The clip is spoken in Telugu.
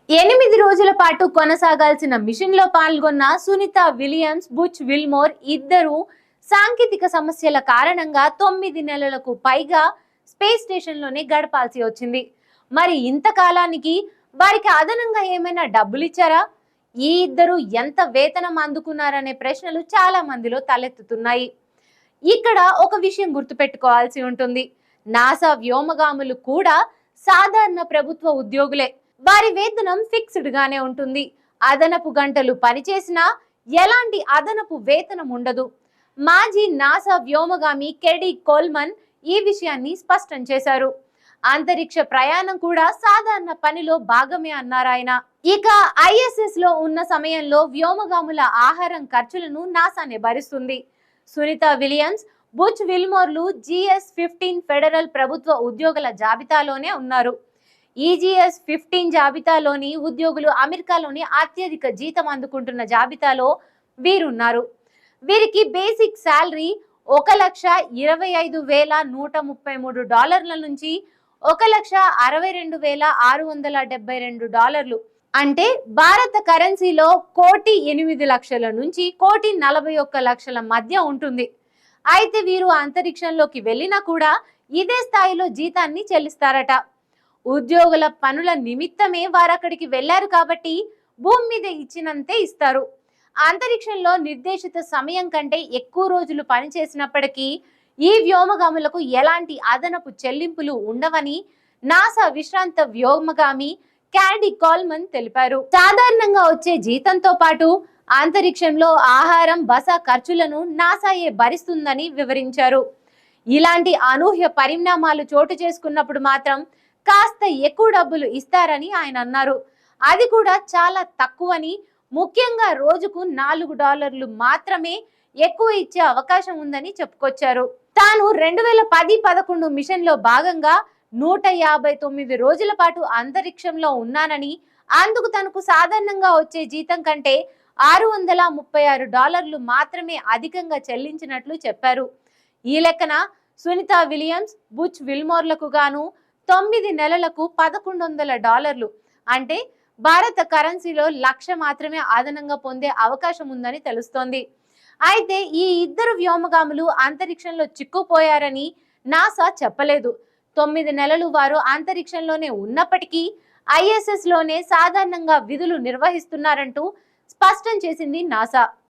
8 రోజుల పాటు కొనసాగాల్సిన మిషన్లో పాల్గొన్న సునీత విలియమ్స్, బుచ్ విల్మోర్ ఇద్దరు సాంకేతిక సమస్యల కారణంగా 9 నెలలకు పైగా స్పేస్ స్టేషన్లోనే గడపాల్సి వచ్చింది. మరి ఇంతకాలానికి వారికి అదనంగా ఏమైనా డబ్బులు ఇచ్చారా? ఈ ఇద్దరు ఎంత వేతనం అందుకున్నారనే ప్రశ్నలు చాలా మందిలో తలెత్తుతున్నాయి. ఇక్కడ ఒక విషయం గుర్తుపెట్టుకోవాల్సి ఉంటుంది. నాసా వ్యోమగాములు కూడా సాధారణ ప్రభుత్వ ఉద్యోగులే. వారి వేతనం ఫిక్స్డ్ గానే ఉంటుంది. అదనపు గంటలు పనిచేసినా ఎలాంటి అదనపు వేతనం ఉండదు. మాజీ నాసా వ్యోమగామి కెడీ కోల్మన్ ఈ విషయాన్ని స్పష్టం చేశారు. అంతరిక్ష ప్రయాణం కూడా సాధారణ పనిలో భాగమే అన్నారాయన. ఇక ఐఎస్ఎస్ లో ఉన్న సమయంలో వ్యోమగాముల ఆహారం ఖర్చులను నాసానే భరిస్తుంది. సునీత విలియమ్స్, బుచ్ విల్మోర్లు GS-15 ఫెడరల్ ప్రభుత్వ ఉద్యోగుల జాబితాలోనే ఉన్నారు. ఈ GS-15 జాబితాలోని ఉద్యోగులు అమెరికాలోని అత్యధిక జీతం అందుకుంటున్న జాబితాలో వీరున్నారు. వీరికి బేసిక్ శాలరీ $1,25,133 నుంచి $1,62,672. అంటే భారత కరెన్సీలో 1,08,00,000 నుంచి 1,41,00,000 మధ్య ఉంటుంది. అయితే వీరు అంతరిక్షంలోకి వెళ్ళినా కూడా ఇదే స్థాయిలో జీతాన్ని చెల్లిస్తారట. ఉద్యోగుల పనుల నిమిత్తమే వారు అక్కడికి వెళ్లారు కాబట్టి భూమి మీద ఇచ్చినంతే ఇస్తారు. అంతరిక్షంలో నిర్దేశిత సమయం కంటే ఎక్కువ రోజులు పనిచేసినప్పటికీ ఈ వ్యోమగాములకు ఎలాంటి అదనపు చెల్లింపులు ఉండవని నాసా విశ్రాంత వ్యోమగామి క్యాండీ కోల్మన్ తెలిపారు. సాధారణంగా వచ్చే జీతంతో పాటు అంతరిక్షంలో ఆహారం, బస ఖర్చులను నాసాయే భరిస్తుందని వివరించారు. ఇలాంటి అనూహ్య పరిణామాలు చోటు చేసుకున్నప్పుడు మాత్రం కాస్త ఎక్కువ డబ్బులు ఇస్తారని ఆయన అన్నారు. అది కూడా చాలా తక్కువని, ముఖ్యంగా రోజుకు $4 మాత్రమే ఎక్కువ ఇచ్చే అవకాశం ఉందని చెప్పుకొచ్చారు. తాను 2010-11 మిషన్ లో భాగంగా 159 రోజుల పాటు అంతరిక్షంలో ఉన్నానని, అందుకు తనకు సాధారణంగా వచ్చే జీతం కంటే $636 మాత్రమే అధికంగా చెల్లించినట్లు చెప్పారు. ఈ లెక్కన సునీత విలియమ్స్, బుచ్ విల్మోర్లకు గాను 9 నెలలకు $1,100 అంటే భారత కరెన్సీలో 1,00,000 మాత్రమే అదనంగా పొందే అవకాశం ఉందని తెలుస్తోంది. అయితే ఈ ఇద్దరు వ్యోమగాములు అంతరిక్షంలో చిక్కుపోయారని నాసా చెప్పలేదు. 9 నెలలు వారు అంతరిక్షంలోనే ఉన్నప్పటికీ ISS లోనే సాధారణంగా విధులు నిర్వహిస్తున్నారంటూ స్పష్టం చేసింది నాసా.